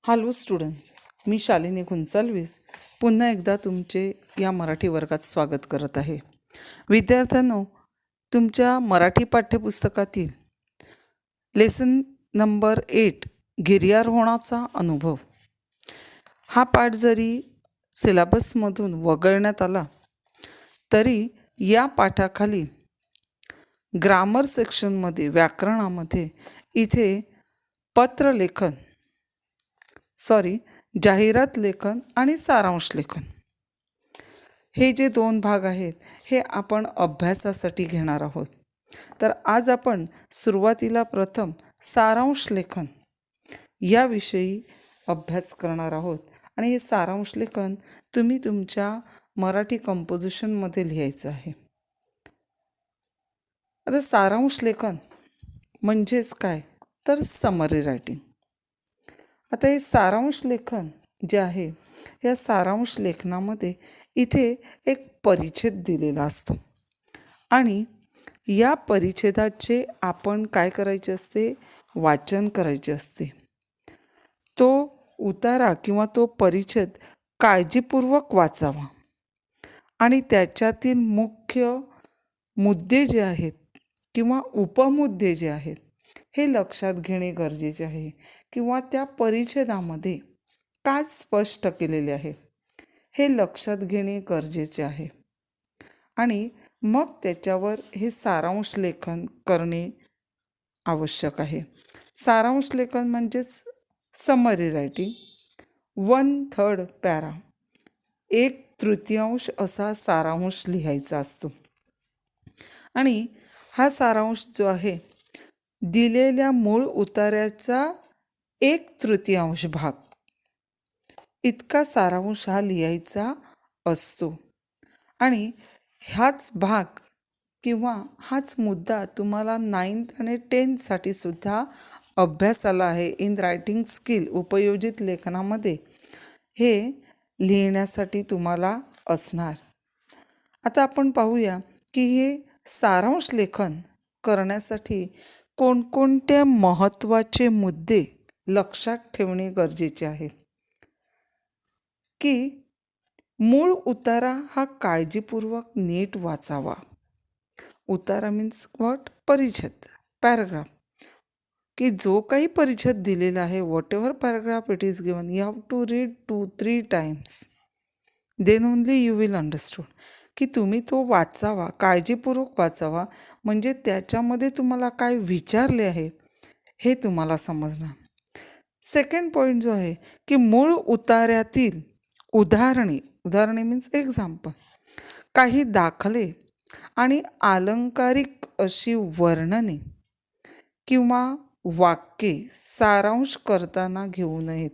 Hello students, मी शालिनी गुंसालवीस पुन्हा एकदा तुमचे या मराठी वर्गात स्वागत करत आहे. विद्यार्थ्यांनो, तुमच्या मराठी पाठ्यपुस्तकातील लेसन नंबर 8 गिर्यारोहणाचा अनुभव हा पाठ जरी सिलेबसमधून वगळण्यात आला तरी या पाठाखाली ग्रामर सेक्शनमध्ये व्याकरणामध्ये इथे पत्रलेखन जाहिरात लेखन आणि सारांश लेखन हे जे दोन भाग आहेत हे आपण अभ्यासासाठी घेणार आहोत. तर आज आपण सुरुवातीला प्रथम सारांश लेखन याविषयी अभ्यास करणार आहोत आणि हे सारांश लेखन तुम्ही तुमच्या मराठी कंपोजिशनमध्ये लिहायचं आहे. आता सारांश लेखन म्हणजेच काय तर समरी रायटिंग. आता हे सारांश लेखन जे आहे या सारांश लेखनामध्ये इथे एक परिच्छेद दिलेला असतो आणि या परिच्छेदाचे आपण काय करायचे असते, वाचन करायचे असते. तो उतारा किंवा तो परिच्छेद काळजीपूर्वक वाचावा आणि त्याच्यातील मुख्य मुद्दे जे आहेत किंवा उपमुद्दे जे आहेत हे लक्षात घेणे गरजेचे आहे किंवा त्या परिच्छेदामध्ये काय स्पष्ट केलेले आहे हे लक्षात घेणे गरजेचे आहे आणि मग त्याच्यावर हे सारांश लेखन करणे आवश्यक आहे. सारांश लेखन म्हणजेच समरी रायटिंग. 1/3 पॅरा, 1/3 असा सारांश लिहायचा असतो आणि हा सारांश जो आहे दिलेल्या मूळ उतार्याचा 1/3 भाग इतका सारांश हा लिहायचा असतो आणि हाच भाग किंवा हाच मुद्दा तुम्हाला 9th आणि 10th सुद्धा अभ्यासाला आहे. इन रायटिंग स्किल उपयोजित लेखनामध्ये हे लिहिण्यासाठी तुम्हाला असणार. आता आपण पाहूया की हे सारांश लेखन करण्यासाठी कोणकोणत्या महत्त्वाचे मुद्दे लक्षात ठेवणे गरजेचे आहे. की मूळ उतारा हा काळजीपूर्वक नीट वाचावा. उतारा मीन्स व्हॉट, परिच्छेद, पॅराग्राफ. की जो काही परिच्छेद दिलेला आहे, whatever paragraph it is given, you have to read 2-3 times, then only you will understood. की तुम्ही तो वाचावा, काळजीपूर्वक वाचावा, म्हणजे त्याच्यामध्ये तुम्हाला काय विचारले आहे हे तुम्हाला समजणार. सेकंड पॉईंट जो आहे की मूळ उतार्यातील उदाहरणे मीन्स एक्झाम्पल, काही दाखले आणि अलंकारिक अशी वर्णने किंवा वाक्ये सारांश करताना घेऊ नयेत.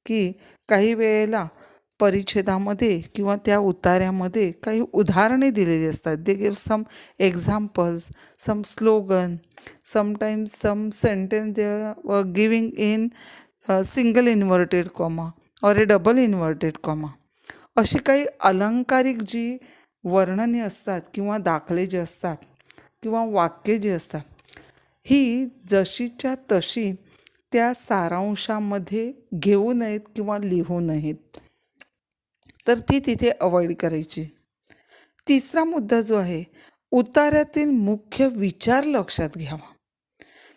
की काही वेळेला परिच्छेदामध्ये किंवा त्या उतार्यामध्ये काही उदाहरणे दिलेली असतात. They give some examples, some slogan, sometimes some sentence they are giving in single inverted comma or a double inverted comma. अशी काही अलंकारिक जी वर्णने असतात किंवा दाखले जे असतात किंवा वाक्ये जी असतात ही जशीच्या तशी त्या सारांशामध्ये घेऊ नयेत किंवा लिहू नयेत, तर ती तिथे अवॉइड करायची. तिसरा मुद्दा जो आहे, उतार्यातील मुख्य विचार लक्षात घ्यावा.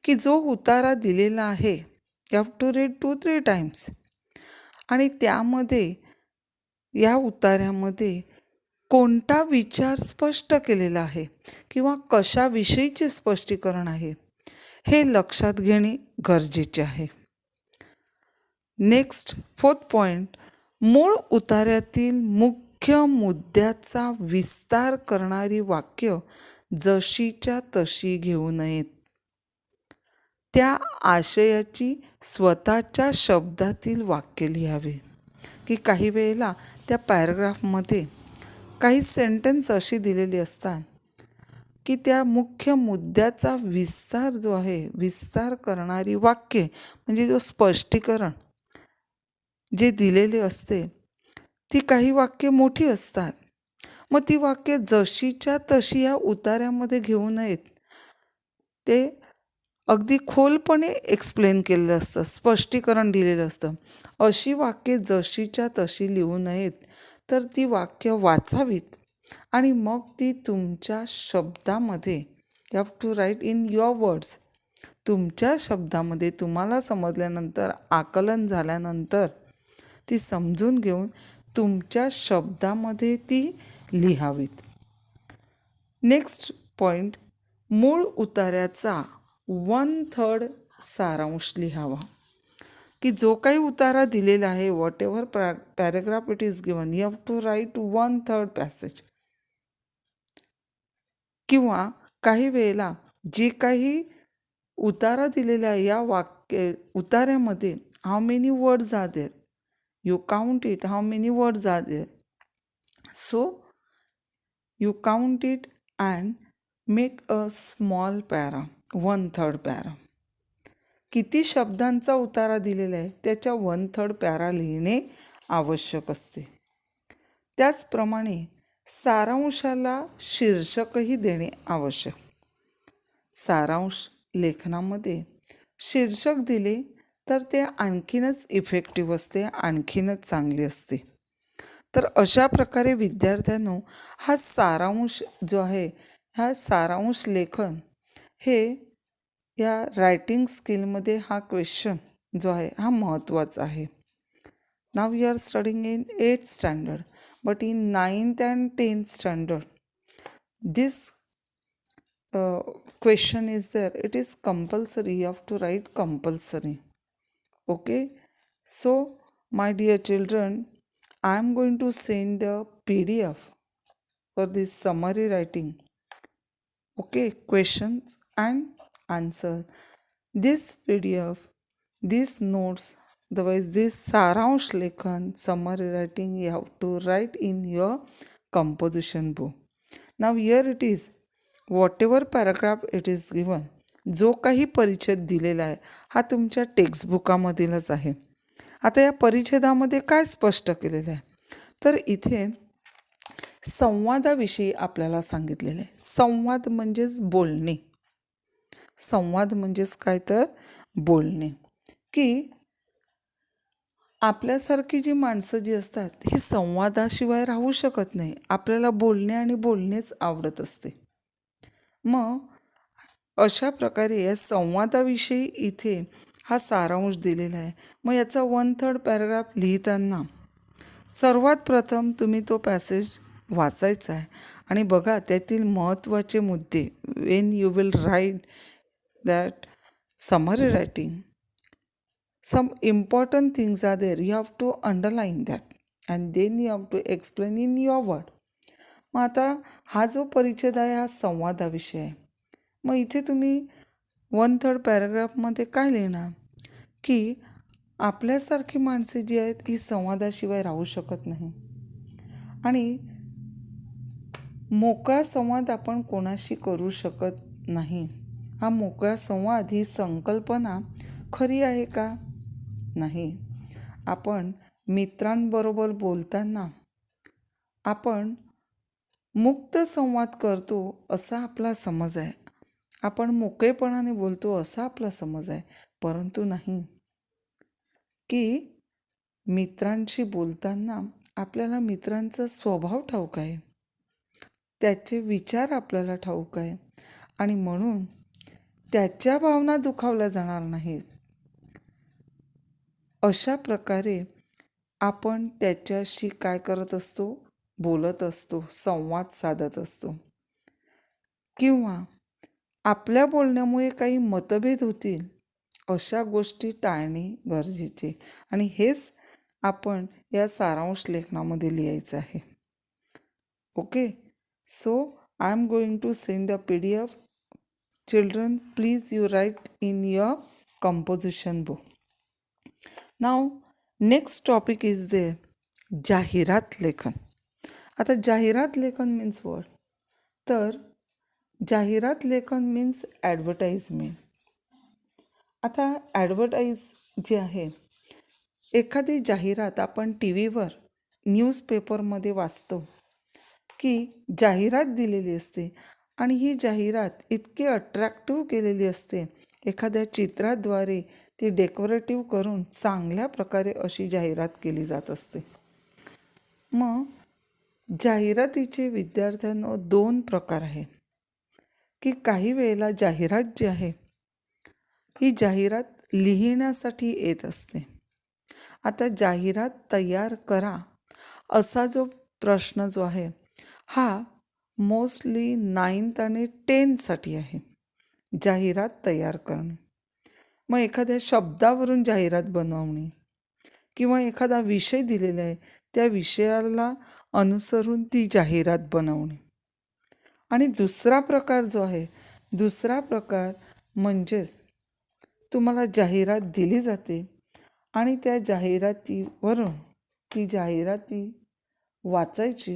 की जो उतारा दिलेला आहे you have to read 2-3 times आणि त्यामध्ये या उतार्यामध्ये कोणता विचार स्पष्ट केलेला आहे किंवा कशाविषयीचे स्पष्टीकरण आहे हे लक्षात घेणे गरजेचे आहे. नेक्स्ट 4th पॉईंट, मूळ उतार्यातील मुख्य मुद्द्याचा विस्तार करणारी वाक्य जशीच्या तशी घेऊ नयेत. त्या आशयाची स्वतःच्या शब्दातील वाक्य लिहावे. की काही वेळेला त्या पॅराग्राफमध्ये काही सेंटेन्स अशी दिलेली असतात की त्या मुख्य मुद्द्याचा विस्तार जो आहे, विस्तार करणारी वाक्ये म्हणजे जो स्पष्टीकरण जे दिलेले असते ती काही वाक्ये मोठी असतात. मग ती वाक्ये जशीच्या तशी या उतार्यामध्ये घेऊ नयेत. ते अगदी खोलपणे एक्सप्लेन केलेलं असतं, स्पष्टीकरण दिलेलं असतं. अशी वाक्ये जशीच्या तशी लिहू नयेत, तर ती वाक्य वाचावीत आणि मग ती तुमच्या शब्दामध्ये, you have to write in your words, तुमच्या शब्दामध्ये तुम्हाला समजल्यानंतर, आकलन झाल्यानंतर ती समजून घेऊन तुमच्या शब्दामध्ये ती लिहावीत. नेक्स्ट पॉईंट, मूळ उतार्याचा 1/3 सारांश लिहावा. की जो काही उतारा दिलेला आहे, whatever paragraph it is given, you have to write 1/3 passage. किंवा काही वेळेला जे काही उतारा दिलेला आहे या उतार्यामध्ये how many words are there, you count it, how many words are there. So you count it and make a small para, 1/3 para. किती शब्दांचा उतारा दिलेला आहे त्याच्या 1/3 पॅरा लिहिणे आवश्यक असते. त्याचप्रमाणे सारांशाला शीर्षकही देणे आवश्यक. सारांश लेखनामध्ये शीर्षक दिले तर ते आणखीनच इफेक्टिव्ह असते, आणखीनच चांगली असते. तर अशा प्रकारे विद्यार्थ्यांनो, हा सारांश जो आहे, हा सारांश लेखन हे या रायटिंग स्किलमध्ये हा क्वेश्चन जो आहे हा महत्त्वाचा आहे. Now you are studying in 8th standard, but in 9th and 10th standard this question is there. It is compulsory. You have to write compulsory. Okay. So, my dear children, I am going to send a PDF for this summary writing. Okay, questions and answer. This PDF, these notes, otherwise this saransh lekhan, summary writing, you have to write in your composition book. Now here it is, whatever paragraph it is given, जो काही परिच्छेद दिलेला आहे हा तुमच्या टेक्स्टबुकामधीलच आहे. आता या परिच्छेदामध्ये काय स्पष्ट केलेलं आहे, तर इथे संवादाविषयी आपल्याला सांगितलेलं आहे. संवाद म्हणजेच बोलणे. संवाद म्हणजेच काय, तर बोलणे. की आपल्यासारखी जी माणसं जी असतात ही संवादाशिवाय राहू शकत नाही. आपल्याला बोलणे आणि बोलणेच आवडत असते. मग अशा प्रकारे या संवादाविषयी इथे हा सारांश दिलेला आहे. मग याचा 1/3 पॅराग्राफ लिहिताना सर्वात प्रथम तुम्ही तो पॅसेज वाचायचा आहे आणि बघा त्यातील महत्त्वाचे मुद्दे. Wien you will write that summary writing, some important things are there. You have to underline that and then you have to explain in your word. मग आता हा जो परिच्छेद आहे हा संवादाविषयी आहे. मग इथे तुम्ही 1/3 पॅराग्राफमध्ये काय लिहिणार की आपल्यासारखी माणसे जी आहेत ही संवादाशिवाय राहू शकत नाही आणि मोकळा संवाद आपण कोणाशी करू शकत नाही. हा मोकळा संवाद ही संकल्पना खरी आहे का? नाही. आपण मित्रांबरोबर बोलताना आपण मुक्त संवाद करतो असा आपला समज आहे. आपण मोकळेपणाने बोलतो असा आपला समज आहे. परंतु नाही, की मित्रांशी बोलताना आपल्याला मित्रांचा स्वभाव ठाऊक आहे, त्याचे विचार आपल्याला ठाऊक आहे आणि म्हणून त्याच्या भावना दुखावल्या जाणार नाहीत. अशा प्रकारे आपण त्याच्याशी काय करत असतो, बोलत असतो, संवाद साधत असतो. किंवा आपल्या बोलण्यामुळे काही मतभेद होतील अशा गोष्टी टाळणे गरजेचे आणि हेच आपण या सारांश लेखनामध्ये लिहायचं आहे. Okay. So I am going to send a PDF. Children, please you write in your composition book. Now next topic is there, जाहिरात लेखन. आता जाहिरात लेखन मीन्स what? तर जाहिरात लेखन मीन्स ॲडव्हर्टाइजमेंट. आता ॲडव्हर्टाईज जे आहे, एखादी जाहिरात आपण TV वर, न्यूजपेपरमध्ये वाचतो की जाहिरात दिलेली असते आणि ही जाहिरात इतकी अट्रॅक्टिव्ह केलेली असते, एखाद्या चित्राद्वारे ती डेकोरेटिव्ह करून चांगल्या प्रकारे अशी जाहिरात केली जात असते. मग जाहिरातीचे विद्यार्थ्यांना 2 प्रकार आहेत, की काही वेळेला जाहिरात जी आहे ही जाहिरात लिहिण्यासाठी येत असते. आता जाहिरात तयार करा असा जो प्रश्न जो आहे हा मोस्टली 9th आणि 10th आहे, जाहिरात तयार करणे. मग एखाद्या शब्दावरून जाहिरात बनवणे किंवा एखादा विषय दिलेला आहे त्या विषयाला अनुसरून ती जाहिरात बनवणे. आणि दुसरा प्रकार जो आहे, दुसरा प्रकार म्हणजेच तुम्हाला जाहिरात दिली जाते आणि त्या जाहिरातीवरून ती जाहिराती वाचायची,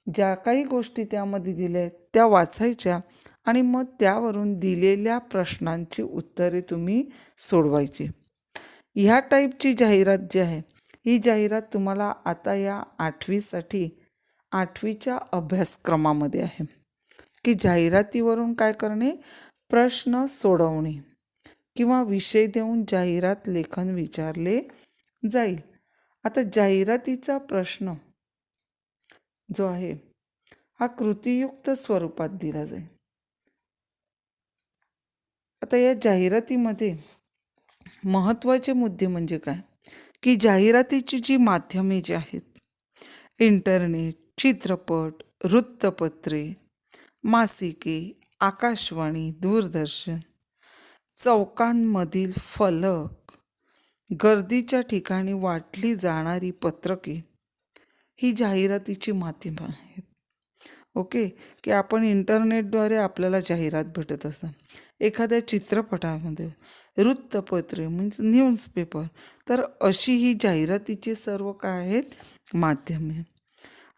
ज्या काही गोष्टी त्यामध्ये दिल्या आहेत त्या वाचायच्या आणि मग त्यावरून दिलेल्या प्रश्नांची उत्तरे तुम्ही सोडवायची. ह्या टाईपची जाहिरात जी आहे ही जाहिरात तुम्हाला आता या 8वीसाठी 8वीच्या अभ्यासक्रमामध्ये आहे, की जाहिरातीवरून काय करणे, प्रश्न सोडवणे किंवा विषय देऊन जाहिरात लेखन विचारले जाईल. आता जाहिरातीचा प्रश्न जो आहे हा कृतीयुक्त स्वरूपात दिला जाईल. आता या जाहिरातीमध्ये महत्त्वाचे मुद्दे म्हणजे काय, की जाहिरातीची जी माध्यमे जी आहेत, इंटरनेट, चित्रपट, वृत्तपत्रे, मासिके, आकाशवाणी, दूरदर्शन, चौकांमधील फलक, गर्दीच्या ठिकाणी वाटली जाणारी पत्रके, ही जाहिरातीची माध्यमं आहेत. ओके, की आपण इंटरनेटद्वारे आपल्याला जाहिरात भेटत असतात. एखाद्या चित्रपटामध्ये, वृत्तपत्रे मीन्स न्यूजपेपर, तर अशी ही जाहिरातीचे सर्व काय आहेत, माध्यमे.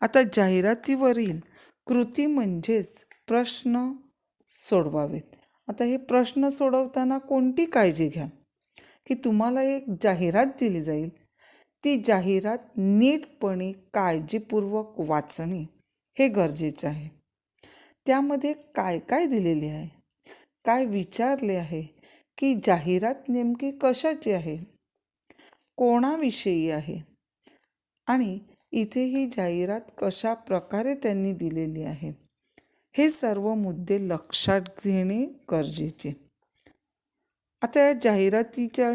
आता जाहिरातीवरील कृती म्हणजेच प्रश्न सोडवावेत. आता हे प्रश्न सोडवताना कोणती काळजी घ्या, की तुम्हाला एक जाहिरात दिली जाईल, ती जाहिरात नीटपणे काळजीपूर्वक वाचणे हे गरजेचे आहे. त्यामध्ये काय काय दिलेले आहे, काय विचारले आहे, की जाहिरात नेमकी कशाची आहे, कोणाविषयी आहे आणि इथे ही जाहिरात कशा प्रकारे त्यांनी दिलेली आहे, हे सर्व मुद्दे लक्षात घेणे गरजेचे. आता या जाहिरातीच्या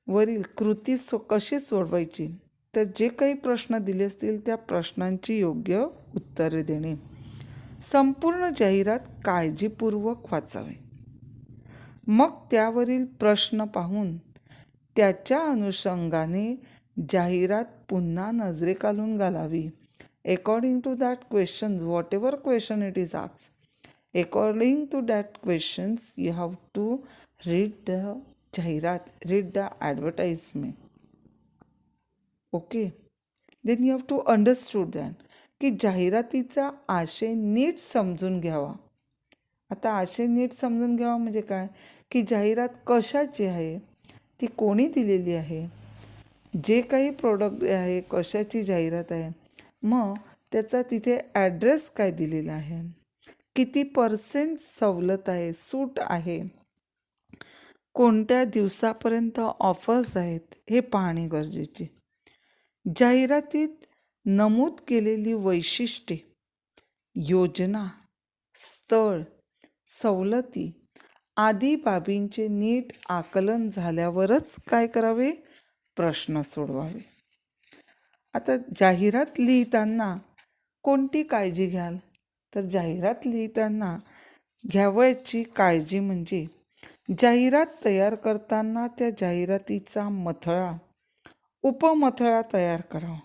वरील कृती कशी सोडवायची, तर जे काही प्रश्न दिले असतील त्या प्रश्नांची योग्य उत्तरे देणे. संपूर्ण जाहिरात काळजीपूर्वक वाचावे. मग त्यावरील प्रश्न पाहून त्याच्या अनुषंगाने जाहिरात पुन्हा नजरेखालून घालावी. According to that questions, whatever question it is asked, according to that questions you have to read the jahirat, read the advertisement. Okay, then you have to understood that की जाहिरातीचा आशय नीट समजून घ्यावा. आता आशय नीट समजून घ्यावा म्हणजे काय, की जाहिरात कशाची आहे, ती कोणी दिलेली आहे, जे काही प्रोडक्ट आहे कशाची जाहिरात आहे, मग त्याचा तिथे ॲड्रेस काय दिलेला आहे, किती % सवलत आहे, सूट आहे, कोणत्या दिवसापर्यंत ऑफर्स आहेत, हे पाहणे गरजेचे. जाहिरातीत नमूद केलेली वैशिष्ट्ये, योजना, स्थळ, सवलती आदी बाबींचे नीट आकलन झाल्यावरच काय करावे, प्रश्न सोडवावे. आता जाहिरात लिहिताना कोणती काळजी घ्याल, तर जाहिरात लिहिताना घ्यावयाची काळजी म्हणजे जाहिरात तयार करताना त्या जाहिरातीचा मथळा, उपमथळा तयार करावा.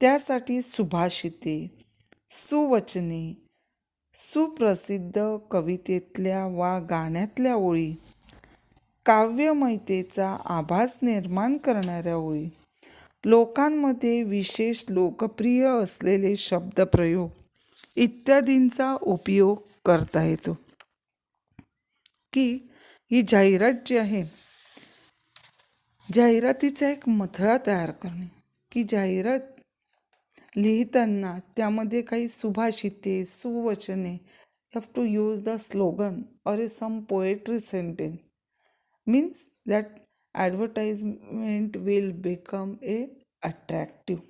त्यासाठी सुभाषिते, सुवचने, सुप्रसिद्ध कवितेतल्या वा गाण्यातल्या ओळी, काव्यमयतेचा आभास निर्माण करणाऱ्या ओळी, लोकांमध्ये विशेष लोकप्रिय असलेले शब्दप्रयोग इत्यादींचा उपयोग करता येतो. की ही जाहिरात जी आहे, जाहिरातीचा एक मथळा तयार करणे, की जाहिरात लिहिताना त्यामध्ये काही सुभाषिते, सुवचने have to use the slogan or some poetry sentence. Means that advertisement will become a attractive.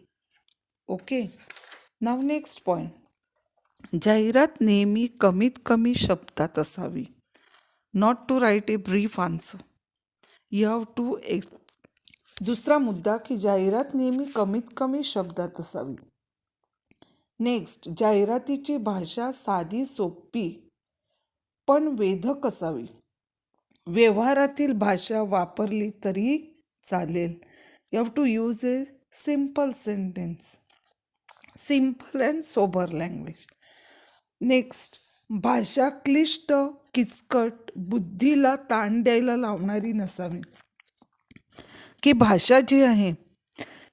Okay. Now next point. जाहिरात नेहमी कमीत कमी शब्दात असावी. Not to write a brief answer. You have to दुसरा मुद्दा की जाहिरात नेहमी कमीत कमी शब्दात असावी. नेक्स्ट, जाहिरातीची भाषा साधी सोपी पण वेधक असावी. व्यवहारातील भाषा वापरली तरी चालेल. You have to use a simple sentence, simple and sober language. Next, भाषा क्लिष्ट, किचकट, बुद्धीला ताण द्यायला लावणारी नसावी. की भाषा जी आहे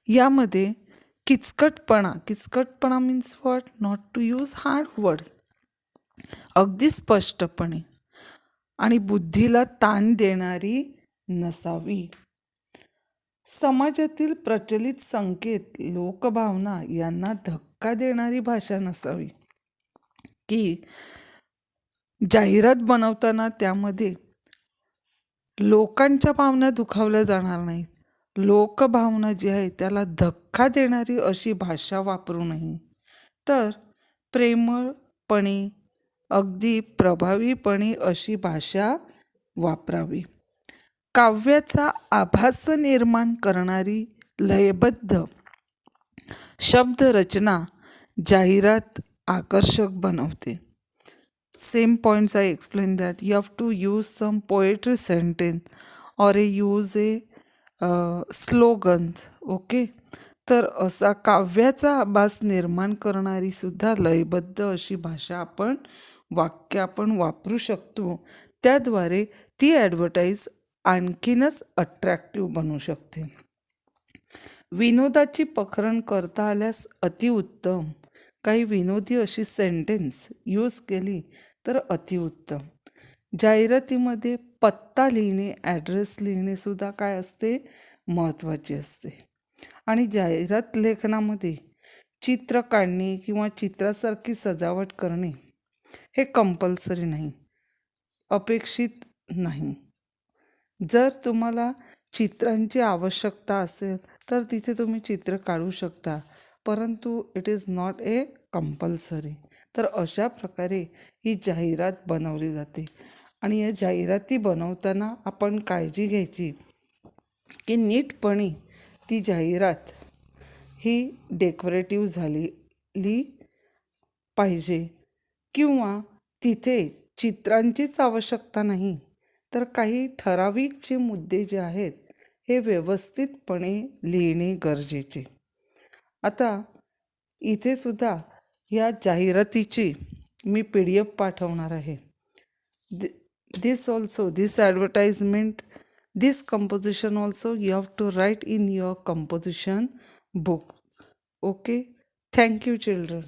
यामध्ये किचकटपणा means what, not to use hard word, अगदी स्पष्टपणे, आणि बुद्धीला ताण देणारी नसावी. समाजातील प्रचलित संकेत, लोकभावना यांना धक्का देणारी भाषा नसावी. की जाहिरात बनवताना त्यामध्ये लोकांच्या भावना दुखावल्या जाणार नाहीत, लोकभावना जी आहे त्याला धक्का देणारी अशी भाषा वापरू नये, तर प्रेमळपणे, अगदी प्रभावीपणे अशी भाषा वापरावी. काव्याचा आभास निर्माण करणारी लयबद्ध शब्दरचना जाहिरात आकर्षक बनवते. Same points I explained that you have to use some poetry sentence or use a slogans. Okay. तर असा काव्याचा आभास निर्माण करणारी सुद्धा लयबद्ध अशी भाषा आपण वापरू शकतो. त्याद्वारे ती ॲडव्हर्टाईज आणखीनच अट्रॅक्टिव्ह बनू शकते. विनोदाची पखरण करता आल्यास अतिउत्तम. काही विनोदी अशी सेंटेन्स यूज केली तर अतिउत्तम. जाहिरातीमध्ये पत्ता लिहिणे, ॲड्रेस लिहिणे सुद्धा काय असते, महत्त्वाचे असते. आणि जाहिरात लेखनामध्ये चित्र काढणे किंवा चित्रासारखी सजावट करणे हे कंपल्सरी नाही, अपेक्षित नाही. जर तुम्हाला चित्रांची आवश्यकता असेल तर तिथे तुम्ही चित्र काढू शकता, परंतु it is not a compulsory. तर अशा प्रकारे ही जाहिरात बनवली जाते. आणि या जाहिराती बनवताना आपण काळजी घ्यायची की नीटपणे ती जाहिरात ही डेकोरेटिव्ह झालेली पाहिजे, किंवा तिथे चित्रांचीच आवश्यकता नाही, तर काही ठराविक जे मुद्दे जे आहेत हे व्यवस्थितपणे लिहिणे गरजेचे. आता इथे सुद्धा या जाहिरातीची मी PDF पाठवणार आहे. This advertisement, this composition also you have to write in your composition book. Okay. Thank you children.